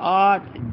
8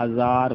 1000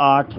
8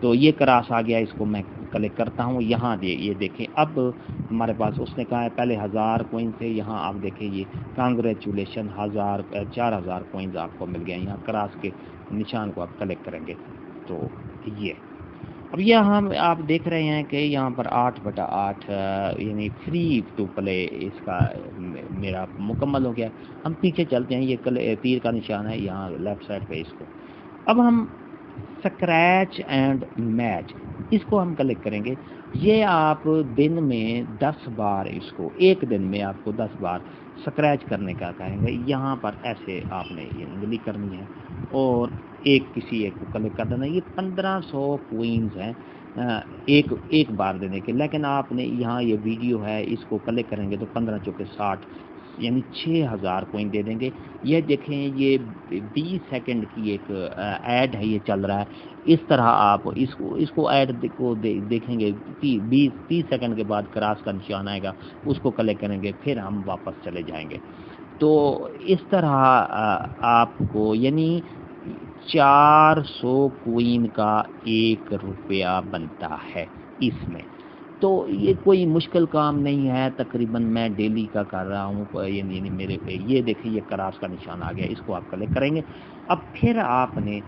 تو یہ کراس آ گیا، اس کو میں کلک کرتا ہوں یہاں یہ دیکھیں اب ہمارے پاس اس نے کہا ہے پہلے 1000 کوئن تھے، یہاں آپ دیکھیں یہ کانگریچولیشن 4000 کوئنز آپ کو مل گئے، یہاں کراس کے نشان کو آپ کلک کریں گے تو یہ اب یہاں آپ دیکھ رہے ہیں کہ یہاں پر 8/8 یعنی فری ٹو پلے اس کا میرا مکمل ہو گیا۔ ہم پیچھے چلتے ہیں، یہ تیر کا نشان ہے یہاں لیفٹ سائڈ پہ، اس کو اب ہم سکریچ اینڈ میچ اس کو ہم کلک کریں گے۔ یہ آپ دن میں 10 بار اس کو، ایک دن میں آپ کو 10 بار سکریچ کرنے کا کہیں گے، یہاں پر ایسے آپ نے یہ انگلی کرنی ہے اور کسی ایک کو کلک کر دینا۔ یہ 1500 کوئنز ہیں ایک بار دینے کے، لیکن آپ نے یہاں یہ ویڈیو ہے اس کو کلک کریں گے تو 15 چوکے 60 یعنی 6000 کوئن دے دیں گے۔ یہ دیکھیں یہ 20 سیکنڈ کی ایک ایڈ ہے، یہ چل رہا ہے، اس طرح آپ اس کو ایڈ کو دیکھیں گے 30 سیکنڈ کے بعد کراس کا نشان آئے گا، اس کو کلک کریں گے، پھر ہم واپس چلے جائیں گے۔ تو اس طرح آپ کو یعنی 400 کوئن کا 1 روپیہ بنتا ہے اس میں۔ تو یہ کوئی مشکل کام نہیں ہے، تقریباً میں ڈیلی کا کر رہا ہوں، یعنی میرے پہ یہ دیکھیں یہ کراس کا نشان آ گیا، اس کو آپ کلک کریں گے۔ اب پھر آپ نے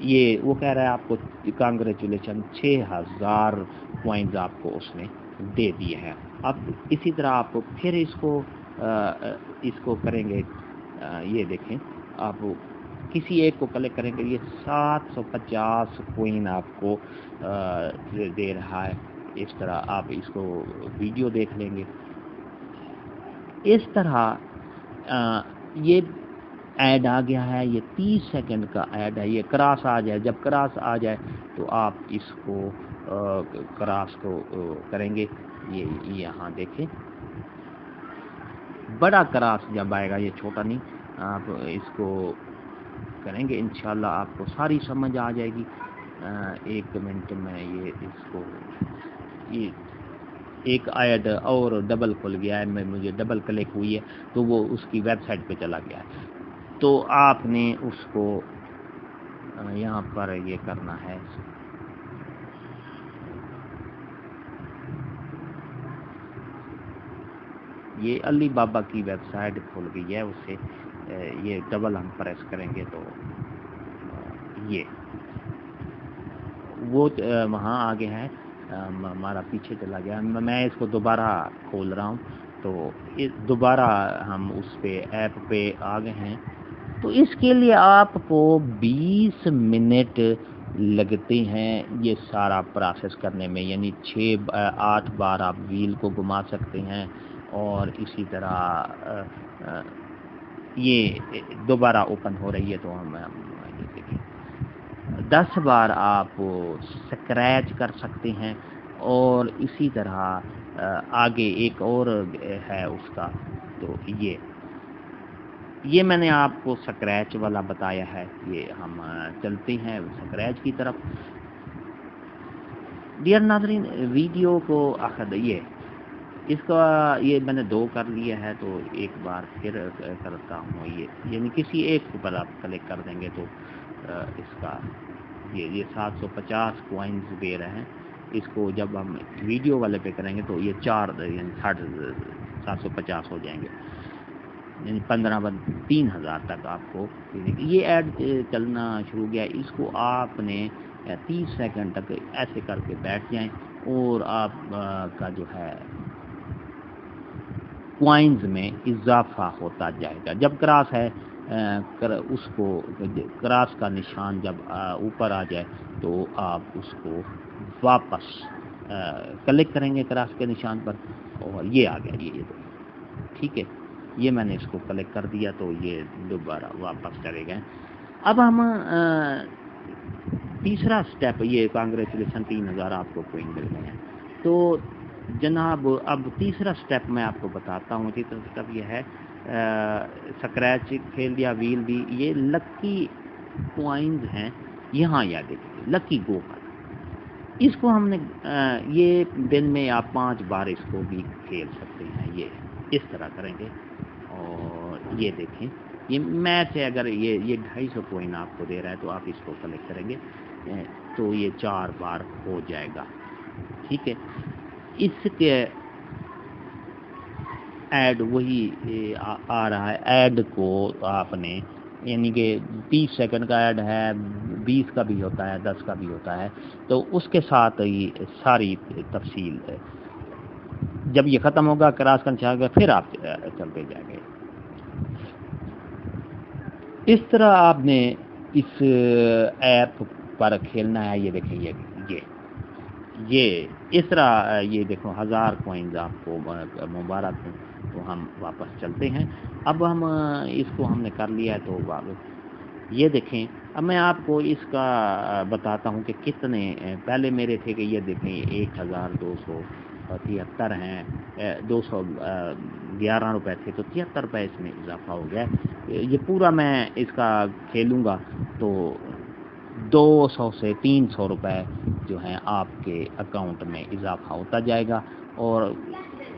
یہ وہ کہہ رہا ہے آپ کو کانگریچولیشن 6000 کوائنز آپ کو اس نے دے دیے ہیں۔ اب اسی طرح آپ پھر اس کو کریں گے، یہ دیکھیں آپ کسی ایک کو کلک کریں گے، یہ 750 کوئن آپ کو دے رہا ہے۔ اس طرح آپ اس کو ویڈیو دیکھ لیں گے۔ اس طرح یہ ایڈ آ گیا ہے، یہ 30 سیکنڈ کا ایڈ ہے، یہ کراس آ جائے، جب کراس آ جائے تو آپ اس کو کراس کو کریں گے۔ یہ یہاں دیکھیں بڑا کراس جب آئے گا، یہ چھوٹا نہیں، آپ اس کو کریں گے، انشاءاللہ آپ کو ساری سمجھ آ جائے گی۔ 1 منٹ میں یہ اس کو یہ ایک ایڈ اور ڈبل کھل گیا ہے، مجھے ڈبل کلک ہوئی ہے تو وہ اس کی ویب سائٹ پہ چلا گیا ہے، تو آپ نے اس کو یہاں پر یہ کرنا ہے۔ یہ علی بابا کی ویب سائٹ کھل گئی ہے، اسے یہ ڈبل ہم پریس کریں گے تو یہ وہ وہاں آگے ہے، ہمارا پیچھے چلا گیا، میں اس کو دوبارہ کھول رہا ہوں تو دوبارہ ہم اس پہ ایپ پہ آ گئے ہیں۔ تو اس کے لیے آپ کو 20 منٹ لگتے ہیں یہ سارا پروسیس کرنے میں، یعنی 8 بار آپ ویل کو گھما سکتے ہیں، اور اسی طرح یہ دوبارہ اوپن ہو رہی ہے تو ہم یہ دیکھیں 10 بار آپ سکریچ کر سکتے ہیں، اور اسی طرح آگے ایک اور ہے اس کا، تو یہ میں نے آپ کو سکریچ والا بتایا ہے۔ یہ ہم چلتے ہیں سکریچ کی طرف۔ ڈیئر ناظرین، ویڈیو کو اس کا یہ میں نے 2 کر لیا ہے، تو ایک بار پھر کرتا ہوں، یعنی کسی ایک پر آپ کلک کر دیں گے تو اس کا یہ 750 کوائنز دے رہے ہیں۔ اس کو جب ہم ویڈیو والے پہ کریں گے تو یہ 4 یعنی 750 ہو جائیں گے، یعنی 3000 تک آپ کو یہ ایڈ چلنا شروع گیا۔ اس کو آپ نے 30 سیکنڈ تک ایسے کر کے بیٹھ جائیں، اور آپ کا جو ہے کوائنز میں اضافہ ہوتا جائے گا۔ جب کراس ہے اس کو کراس کا نشان جب اوپر آ جائے تو آپ اس کو واپس کلک کریں گے کراس کے نشان پر، اور یہ آ گیا یہ ٹھیک ہے، یہ میں نے اس کو کلک کر دیا تو یہ دوبارہ واپس چلے گئے۔ اب ہم تیسرا سٹیپ، یہ کانگریچولیشن 3000 آپ کو کوئن مل گئے ہیں، تو جناب اب تیسرا سٹیپ میں آپ کو بتاتا ہوں۔ تیسرا سٹیپ یہ ہے سکریچ کھیل دیا، ویل دی، یہ لکی کوائنز ہیں یہاں، یا دیکھیے لکی گو کا، اس کو ہم نے یہ دن میں آپ 5 بار اس کو بھی کھیل سکتے ہیں، یہ اس طرح کریں گے، اور یہ دیکھیں یہ میچ ہے، اگر یہ 250 کوئن آپ کو دے رہا ہے تو آپ اس کو کلک کریں گے، تو یہ 4 بار ہو جائے گا. ٹھیک ہے. اس کے ایڈ وہی آ رہا ہے. ایڈ کو آپ نے یعنی کہ 30 سیکنڈ کا ایڈ ہے، 20 کا بھی ہوتا ہے، 10 کا بھی ہوتا ہے، تو اس کے ساتھ یہ ساری تفصیل ہے. جب یہ ختم ہوگا کراس کرنا چاہے گا پھر آپ چلتے جائیں گے. اس طرح آپ نے اس ایپ پر کھیلنا ہے. یہ دیکھیں یہ اس طرح یہ دیکھو 1000 کوئنز آپ کو مبارک ہوں. تو ہم واپس چلتے ہیں. اب ہم اس کو ہم نے کر لیا ہے تو یہ دیکھیں. اب میں آپ کو اس کا بتاتا ہوں کہ کتنے پہلے میرے تھے کہ یہ دیکھیں 1273 ہیں، 211 روپے تھے تو 73 روپے اس میں اضافہ ہو گیا. یہ پورا میں اس کا کھیلوں گا تو 200 سے 300 روپے جو ہیں آپ کے اکاؤنٹ میں اضافہ ہوتا جائے گا اور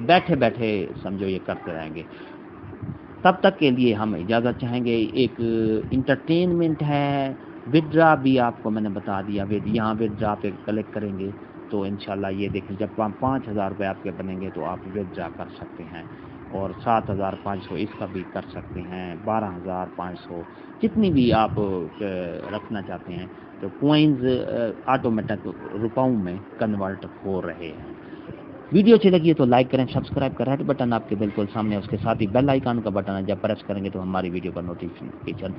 بیٹھے بیٹھے سمجھو یہ کرتے رہیں گے. تب تک کے لیے ہم اجازت چاہیں گے. ایک انٹرٹینمنٹ ہے. وڈرا بھی آپ کو میں نے بتا دیا. یہاں وڈرا پہ کلک کریں گے تو انشاءاللہ یہ دیکھیں جب 5000 روپے آپ کے بنیں گے تو آپ وڈرا کر سکتے ہیں اور 7500 اس کا بھی کر سکتے ہیں. 12500 جتنی بھی آپ رکھنا چاہتے ہیں تو کوئنز آٹومیٹک روپاؤں میں کنورٹ ہو رہے ہیں. ویڈیو اچھی لگی ہے تو لائک کریں، سبسکرائب کریں. ریڈ بٹن آپ کے بالکل سامنے، اس کے ساتھ ہی بیل آئیکن کا بٹن ہے. جب پریس کریں گے تو ہماری ویڈیو کا نوٹیفیکیشن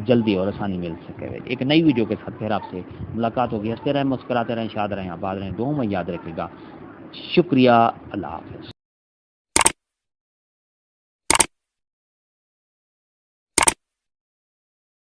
جلدی اور آسانی مل سکے. ایک نئی ویڈیو کے ساتھ پھر آپ سے ملاقات ہوگی. ہنستے رہیں، مسکراتے رہیں، شاد رہیں، آباد رہیں. دعاؤں میں یاد رکھے گا. شکریہ. اللہ حافظ.